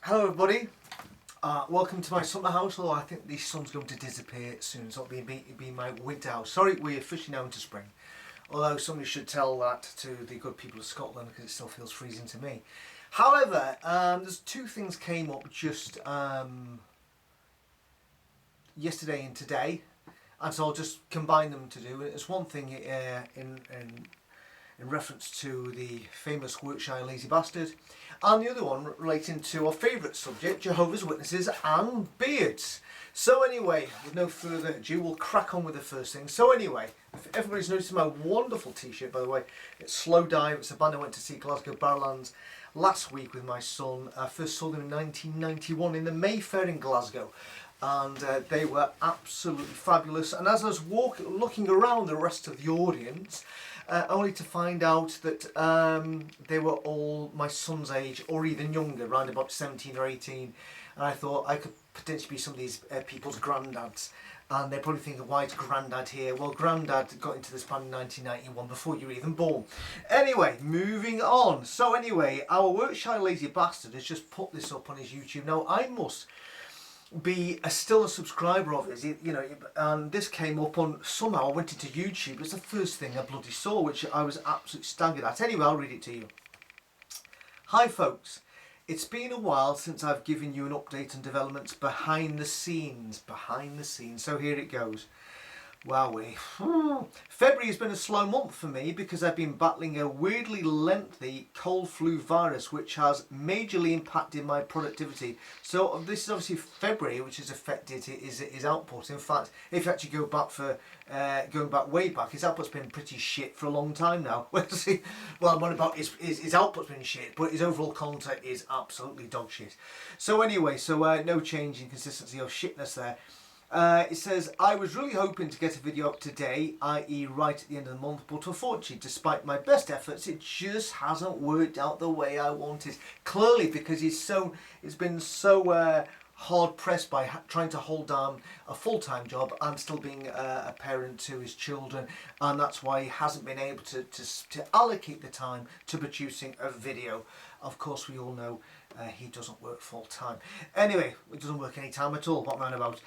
Hello everybody, welcome to my summer house, although I think the sun's going to disappear soon, so it'll be my winter house. Sorry, we're officially now into spring, although somebody should tell that to the good people of Scotland because it still feels freezing to me. However, there's two things came up just yesterday and today, and so I'll just combine them to do. It's one thing in reference to the famous Workshire lazy bastard, and the other one relating to our favourite subject, Jehovah's Witnesses and beards. So anyway, with no further ado, we'll crack on with the first thing. So anyway, if everybody's noticed my wonderful t-shirt, by the way, it's Slow Dive. It's a band I went to see Glasgow Barrowlands last week with my son. I first saw them in 1991 in the Mayfair in Glasgow, and they were absolutely fabulous. And as I was looking around the rest of the audience, only to find out that they were all my son's age or even younger, around about 17 or 18. And I thought I could potentially be some of these people's granddads. And they're probably thinking, why is Grandad here? Well, Grandad got into this band in 1991, before you were even born. Anyway, moving on. So anyway, our Workshire lazy bastard has just put this up on his YouTube. Now, I must be still a subscriber of his, and this came up on, somehow I went into YouTube. It's the first thing I bloody saw, which I was absolutely staggered at. Anyway, I'll read it to you. Hi folks, it's been a while since I've given you an update on developments behind the scenes. So here it goes. Wowee. February has been a slow month for me because I've been battling a weirdly lengthy cold flu virus which has majorly impacted my productivity. So this is obviously February, which has affected his output. In fact, if you actually go back going back way back, his output's been pretty shit for a long time now. Well, what about his output's been shit, but his overall content is absolutely dog shit. So anyway, no change in consistency or shitness there. It says, I was really hoping to get a video up today, i.e. right at the end of the month, but unfortunately, despite my best efforts, it just hasn't worked out the way I wanted. Clearly, because he's been so hard pressed by trying to hold down a full-time job and still being a parent to his children, and that's why he hasn't been able to allocate the time to producing a video. Of course, we all know he doesn't work full-time. Anyway, it doesn't work any time at all, what man about.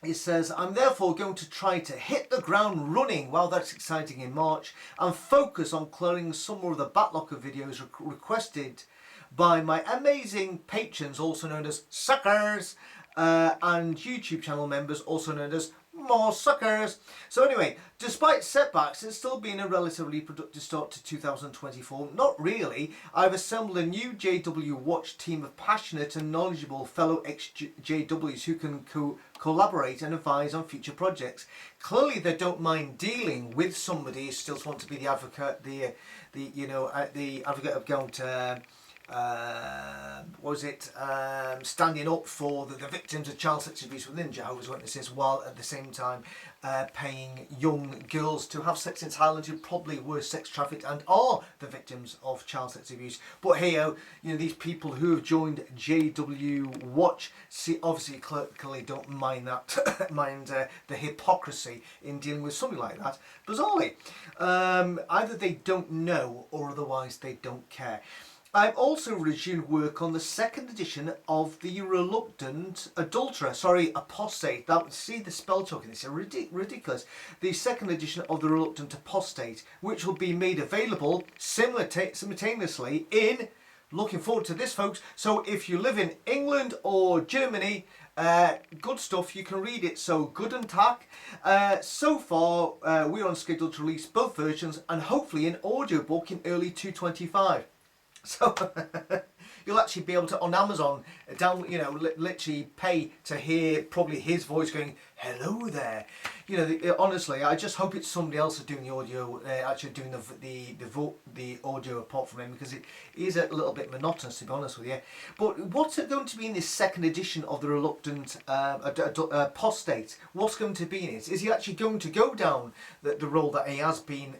It says, I'm therefore going to try to hit the ground running, wow, that's exciting, in March, and focus on clearing some more of the backlog of videos requested by my amazing patrons, also known as suckers, and YouTube channel members, also known as more suckers. So anyway, despite setbacks, it's still been a relatively productive start to 2024. Not really. I've assembled a new JW Watch team of passionate and knowledgeable fellow ex-JWs who can collaborate and advise on future projects. Clearly, they don't mind dealing with somebody who still wants to be the advocate, the advocate of going to standing up for the victims of child sex abuse within Jehovah's Witnesses, while at the same time paying young girls to have sex in Thailand who probably were sex trafficked and are the victims of child sex abuse. But hey, these people who have joined JW Watch obviously clearly don't mind that, the hypocrisy in dealing with something like that. Bizarrely, either they don't know or otherwise they don't care. I've also resumed work on the second edition of the Reluctant Adulterer, Apostate. See the spell talking, it's ridiculous. The second edition of the Reluctant Apostate, which will be made available simultaneously in, looking forward to this folks, so if you live in England or Germany, good stuff, you can read it, so Guten Tag. So far, we're on schedule to release both versions and hopefully an audiobook in early 2025. So you'll actually be able to, on Amazon, literally pay to hear probably his voice going, hello there. Honestly, I just hope it's somebody else doing the audio, actually doing the audio apart from him, because it is a little bit monotonous, to be honest with you. But what's it going to be in this second edition of the Reluctant Apostate? What's going to be in it? Is he actually going to go down the role that he has been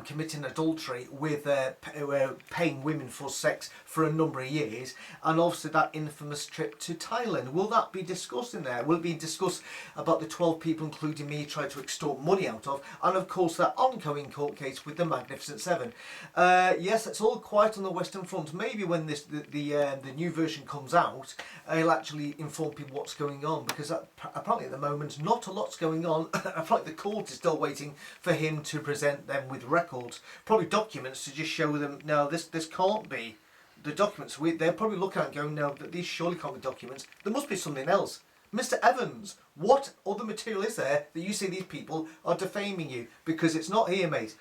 committing adultery with paying women for sex for a number of years, and also that infamous trip to Thailand. Will that be discussed in there? Will it be discussed about the 12 people, including me, tried to extort money out of, and of course that ongoing court case with the Magnificent Seven? Yes, it's all quiet on the Western Front. Maybe when the new version comes out, I'll actually inform people what's going on, because apparently at the moment not a lot's going on. Apparently the court is still waiting for him to present them with records, probably documents, to just show them, no, this can't be the documents. They're probably looking at it going, no, these surely can't be documents. There must be something else. Mr. Evans, what other material is there that you say these people are defaming you? Because it's not here, mate.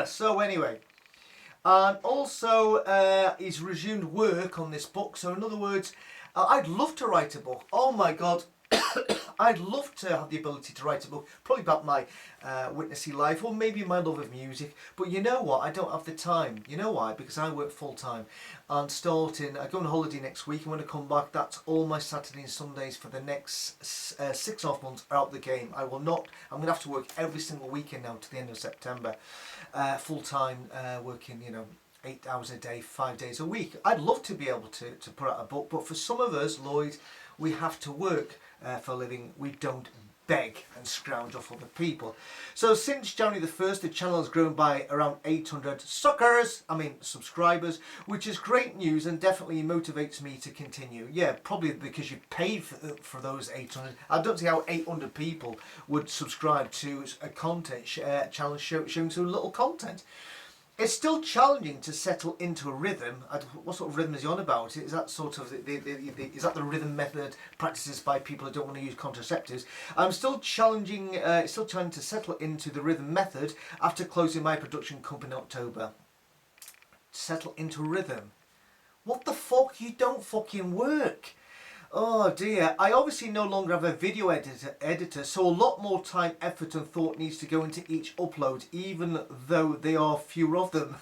So anyway, and also he's resumed work on this book. So in other words, I'd love to write a book. Oh my God. I'd love to have the ability to write a book, probably about my witnessy life, or maybe my love of music. But you know what? I don't have the time. You know why? Because I work full time. And I go on holiday next week, and when I come back, that's all my Saturdays and Sundays for the next 6.5 months are out the game. I'm going to have to work every single weekend now to the end of September. Full time, working, 8 hours a day, 5 days a week. I'd love to be able to put out a book, but for some of us, Lloyd, we have to work for a living. We don't beg and scrounge off other people. So since January the 1st, the channel has grown by around 800 subscribers, which is great news and definitely motivates me to continue. Yeah, probably because you paid for those 800. I don't see how 800 people would subscribe to a content channel showing so little content. It's still challenging to settle into a rhythm. What sort of rhythm is he on about? Is that sort of is that the rhythm method practices by people who don't want to use contraceptives? I'm still challenging. Still trying to settle into the rhythm method after closing my production company in October. Settle into rhythm. What the fuck? You don't fucking work. Oh dear, I obviously no longer have a video editor, so a lot more time, effort and thought needs to go into each upload, even though there are fewer of them.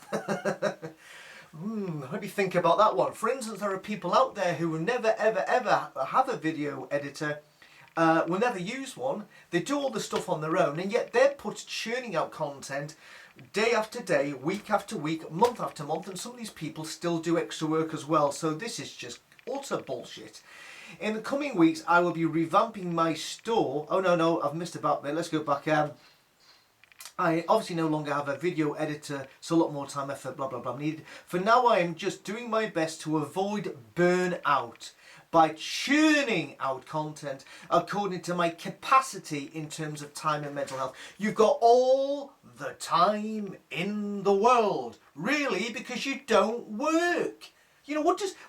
Let me think about that one. For instance, there are people out there who will never ever ever have a video editor, will never use one. They do all the stuff on their own, and yet they're churning out content day after day, week after week, month after month, and some of these people still do extra work as well. So this is just utter bullshit. In the coming weeks, I will be revamping my store. Oh no, I've missed about there. Let's go back. I obviously no longer have a video editor, so a lot more time, effort, blah blah blah needed. For now, I am just doing my best to avoid burnout by churning out content according to my capacity in terms of time and mental health. You've got all the time in the world, really, because you don't work.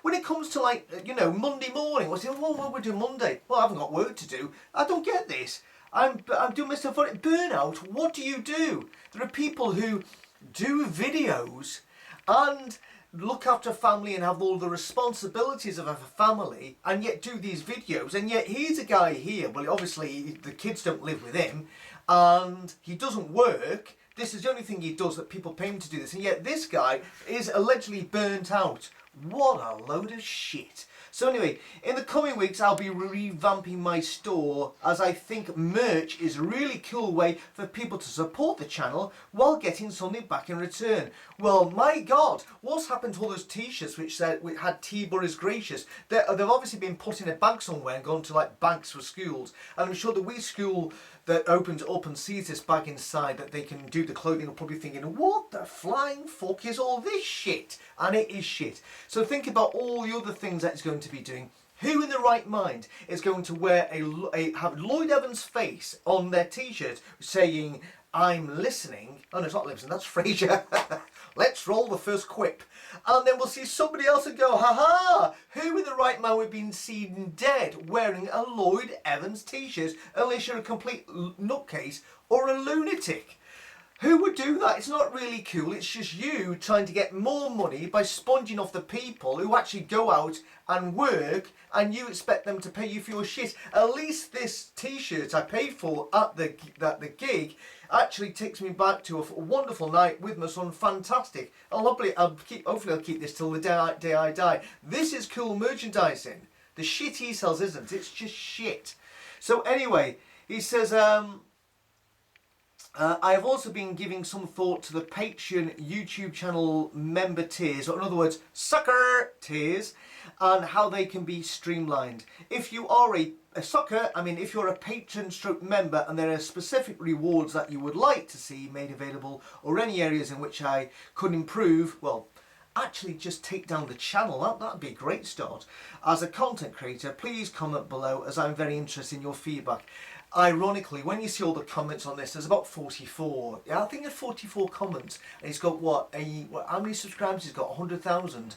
When it comes to Monday morning, what we do Monday? Well, I haven't got work to do. I don't get this. I'm doing myself for it. Burnout, what do you do? There are people who do videos and look after family and have all the responsibilities of a family, and yet do these videos, and yet here's a guy here, well obviously the kids don't live with him, and he doesn't work. This is the only thing he does, that people pay him to do this, and yet this guy is allegedly burnt out. What a load of shit. So anyway, in the coming weeks I'll be revamping my store, as I think merch is a really cool way for people to support the channel while getting something back in return. Well, my God, what's happened to all those t-shirts which said we had T-Bar is gracious? They've obviously been put in a bank somewhere and gone to banks for schools, and I'm sure the wee school that opens up and sees this bag inside that they can do the clothing are probably thinking, what the flying fuck is all this shit? And it is shit. So think about all the other things that it's going to be doing. Who in the right mind is going to have Lloyd Evans' face on their t-shirt saying, I'm listening? Oh no, it's not listening, that's Frasier. Let's roll the first quip. And then we'll see somebody else and go, ha! Who in the right mind would be seen dead wearing a Lloyd Evans t-shirt, unless you're a complete nutcase or a lunatic? Who would do that? It's not really cool. It's just you trying to get more money by sponging off the people who actually go out and work, and you expect them to pay you for your shit. At least this t-shirt I paid for at the gig actually takes me back to a wonderful night with my son. Fantastic. Hopefully I'll keep this till the day I die. This is cool merchandising. The shit he sells isn't. It's just shit. So anyway, he says, I have also been giving some thought to the Patreon YouTube channel member tiers, or in other words, sucker tiers, and how they can be streamlined. If you are a sucker, I mean, if you're a patron stroke member and there are specific rewards that you would like to see made available, or any areas in which I could improve, well, actually just take down the channel. That'd be a great start. As a content creator, please comment below, as I'm very interested in your feedback. Ironically, when you see all the comments on this, there's about 44. Yeah, I think there's 44 comments. And he's got how many subscribers? He's got 100,000.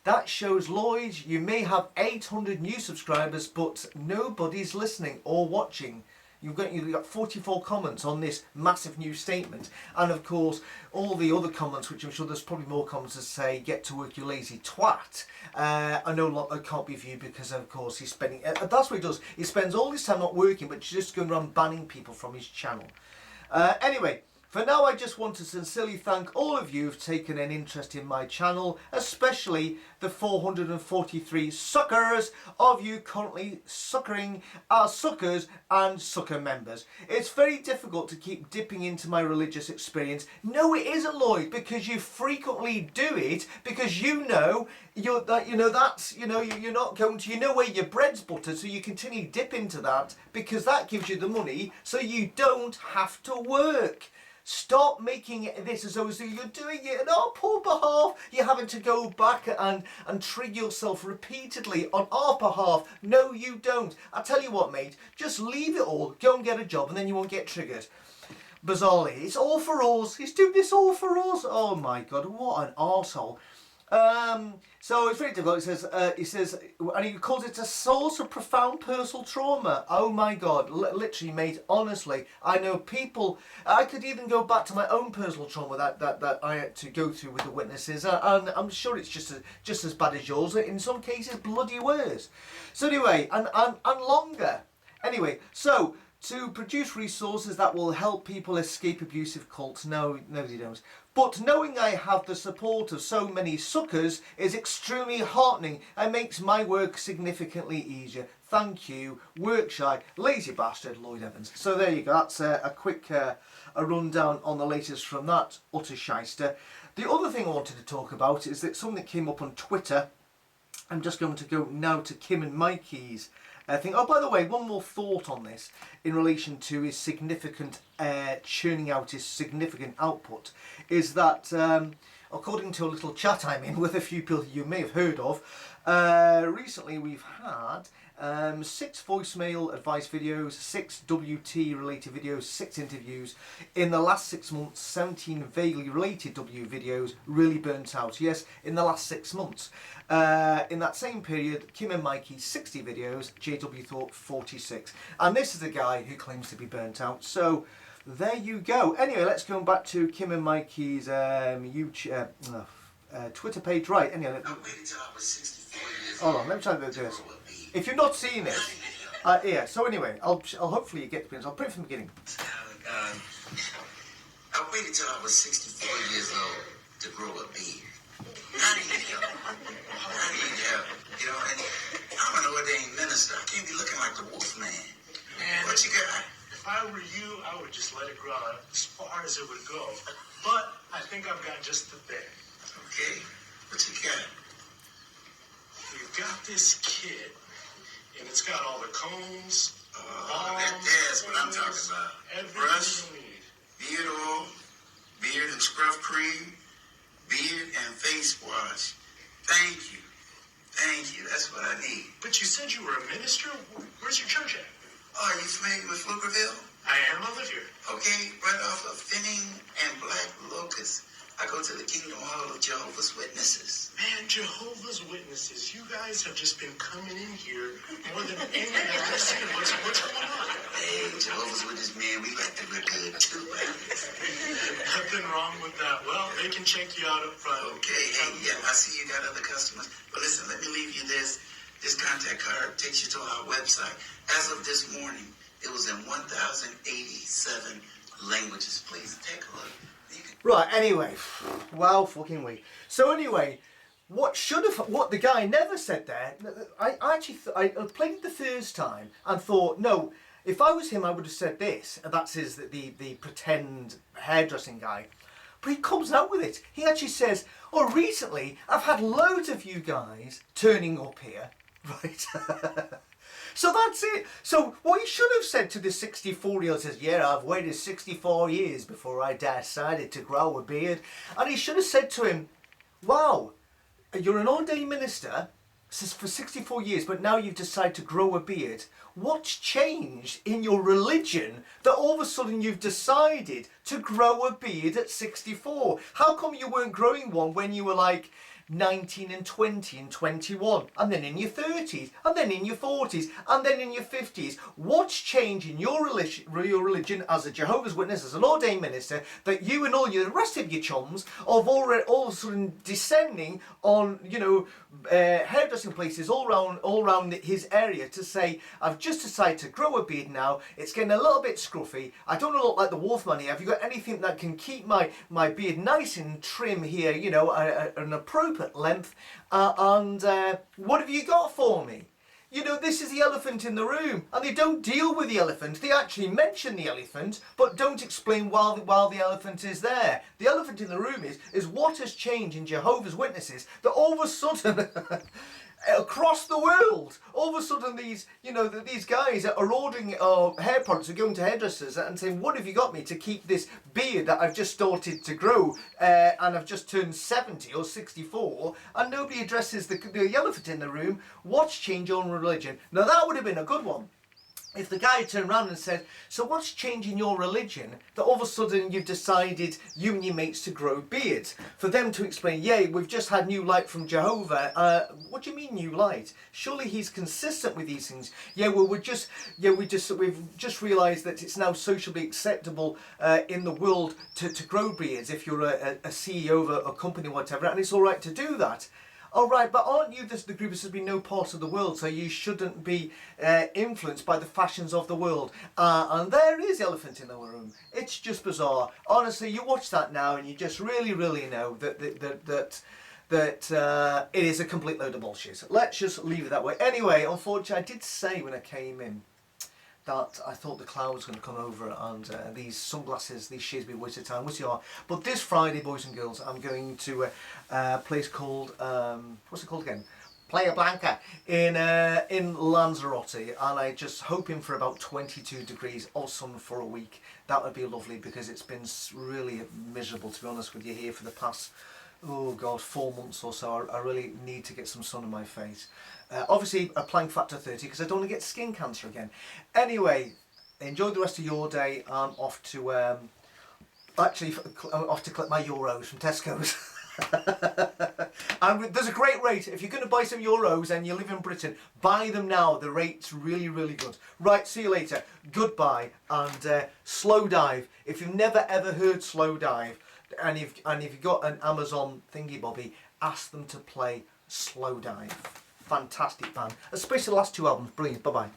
That shows, Lloyd, you may have 800 new subscribers, but nobody's listening or watching. You've got 44 comments on this massive new statement. And of course, all the other comments, which I'm sure there's probably more comments that say, get to work, you lazy twat. I know it can't be viewed because, of course, he's spending... that's what he does. He spends all his time not working, but just going around banning people from his channel. Anyway, for now, I just want to sincerely thank all of you who've taken an interest in my channel, especially the 443 suckers of you currently suckering as suckers and sucker members. It's very difficult to keep dipping into my religious experience. No, it isn't, Lloyd, because you frequently do it because you're not going to, you know where your bread's buttered, so you continue to dip into that because that gives you the money so you don't have to work. Stop making this as though you're doing it on our poor behalf. You're having to go back and trigger yourself repeatedly on our behalf. No, you don't. I tell you what, mate, just leave it all, go and get a job, and then you won't get triggered. Bizarrely, it's all for us. He's doing this all for us. Oh my God, what an arsehole. So it's very difficult. He says, and he calls it a source of profound personal trauma. Oh my God, literally, mate, honestly, I know people, I could even go back to my own personal trauma that I had to go through with the witnesses, and I'm sure it's just as bad as yours, in some cases bloody worse. So anyway, and longer. Anyway, so to produce resources that will help people escape abusive cults. No, they don't. But knowing I have the support of so many suckers is extremely heartening and makes my work significantly easier. Thank you, work-shy, lazy bastard, Lloyd Evans. So there you go. That's a quick a rundown on the latest from that utter shyster. The other thing I wanted to talk about is that something that came up on Twitter. I'm just going to go now to Kim and Mikey's thing. Oh, by the way, one more thought on this in relation to his significant churning out his significant output is that according to a little chat I'm in with a few people you may have heard of, recently we've had 6 voicemail advice videos, 6 WT related videos, 6 interviews. In the last 6 months, 17 vaguely related W videos really burnt out. Yes, in the last 6 months. In that same period, Kim and Mikey, 60 videos, JW Thought, 46. And this is a guy who claims to be burnt out. So there you go. Anyway, let's go back to Kim and Mikey's YouTube, Twitter page. Right, anyway. I waited until I was 64 years hold on, let me try to do this. If you've not seen it, yeah, so anyway, I'll hopefully you get the prints. I'll print from the beginning. I waited till I was 64 years old to grow a beard. I need help. You know, and I'm an ordained minister. I can't be looking like the wolf man. What you got? If I were you, I would just let it grow out as far as it would go. But I think I've got just the thing. Okay, what you got? We've got this kit, and it's got all the combs, That's what I'm talking about. Brush, everything you need. beard oil, beard and scruff cream, beard and face wash. Thank you. Thank you. That's what I need. But you said you were a minister? Where's your church at? Oh, are you familiar with Pflugerville? I am. I live here. Okay, right off of Finning and Black Locust. I go to the Kingdom Hall of Jehovah's Witnesses. Man, Jehovah's Witnesses, you guys have just been coming in here more than any other city. What's going on? Hey, Jehovah's Witness, man, we like to look good too. Nothing wrong with that. Well, they can check you out up front. Okay, hey, yeah, I see you got other customers. But listen, let me leave you this. This contact card takes you to our website. As of this morning, it was in 1,087 languages. Please take a look. Right, anyway, wow, fucking we. So anyway, what the guy never said there, I played it the first time and thought, no, If I was him, I would have said this, and that's the pretend hairdressing guy. But he comes out with it. He actually says, oh, recently I've had loads of you guys turning up here, right? So that's it. So what he should have said to the 64-year-old says, yeah, I've waited 64 years before I decided to grow a beard. And he should have said to him, wow, you're an ordained minister for 64 years, but now you've decided to grow a beard. What's changed in your religion that all of a sudden you've decided to grow a beard at 64? How come you weren't growing one when you were like 19 and 20 and 21, and then in your 30s, and then in your 40s, and then in your 50s? What's changed in your religion as a Jehovah's Witness, as an ordained minister, that you and all the rest of your chums have already all of a sudden descending on, you know, hairdressing places all around his area to say, I've just decided to grow a beard now, it's getting a little bit scruffy, I don't look like the Wolfman here, have you got anything that can keep my beard nice and trim here, you know, an appropriate length, and what have you got for me? You know, this is the elephant in the room, and they don't deal with the elephant. They actually mention the elephant, but don't explain while the elephant is there. The elephant in the room is what has changed in Jehovah's Witnesses that all of a sudden across the world, all of a sudden these guys are ordering hair products, are going to hairdressers and saying, what have you got me to keep this beard that I've just started to grow and I've just turned 70 or 64, and nobody addresses the elephant in the room. What's changed your religion? Now that would have been a good one. If the guy turned around and said, so what's changing your religion that all of a sudden you've decided, you and your mates, to grow beards? For them to explain, yeah, we've just had new light from Jehovah. What do you mean new light? Surely he's consistent with these things. Yeah, well, we've just realised that it's now socially acceptable in the world to grow beards if you're a CEO of a company or whatever, and it's all right to do that. All right, but aren't you the group that says be no part of the world, so you shouldn't be influenced by the fashions of the world? And there is the elephant in the room. It's just bizarre. Honestly, you watch that now and you just really know that it is a complete load of bullshit. Let's just leave it that way. Anyway, unfortunately, I did say when I came in that I thought the cloud was going to come over and these sunglasses, these shades be wasted time, which they are. But this Friday, boys and girls, I'm going to a place called, what's it called again? Playa Blanca in Lanzarote, and I'm just hoping for about 22 degrees of sun for a week. That would be lovely, because it's been really miserable, to be honest with you, here for the past, oh God, 4 months or so. I really need to get some sun on my face. Obviously, applying factor 30 because I don't want to get skin cancer again. Anyway, enjoy the rest of your day. I'm off to collect my euros from Tesco's. And there's a great rate. If you're going to buy some euros and you live in Britain, buy them now. The rate's really good. Right, see you later. Goodbye, and slow dive. If you've never ever heard slow dive, and if you've got an Amazon thingy bobby, ask them to play Slow Dive. Fantastic band, especially the last 2 albums. Brilliant. Bye bye.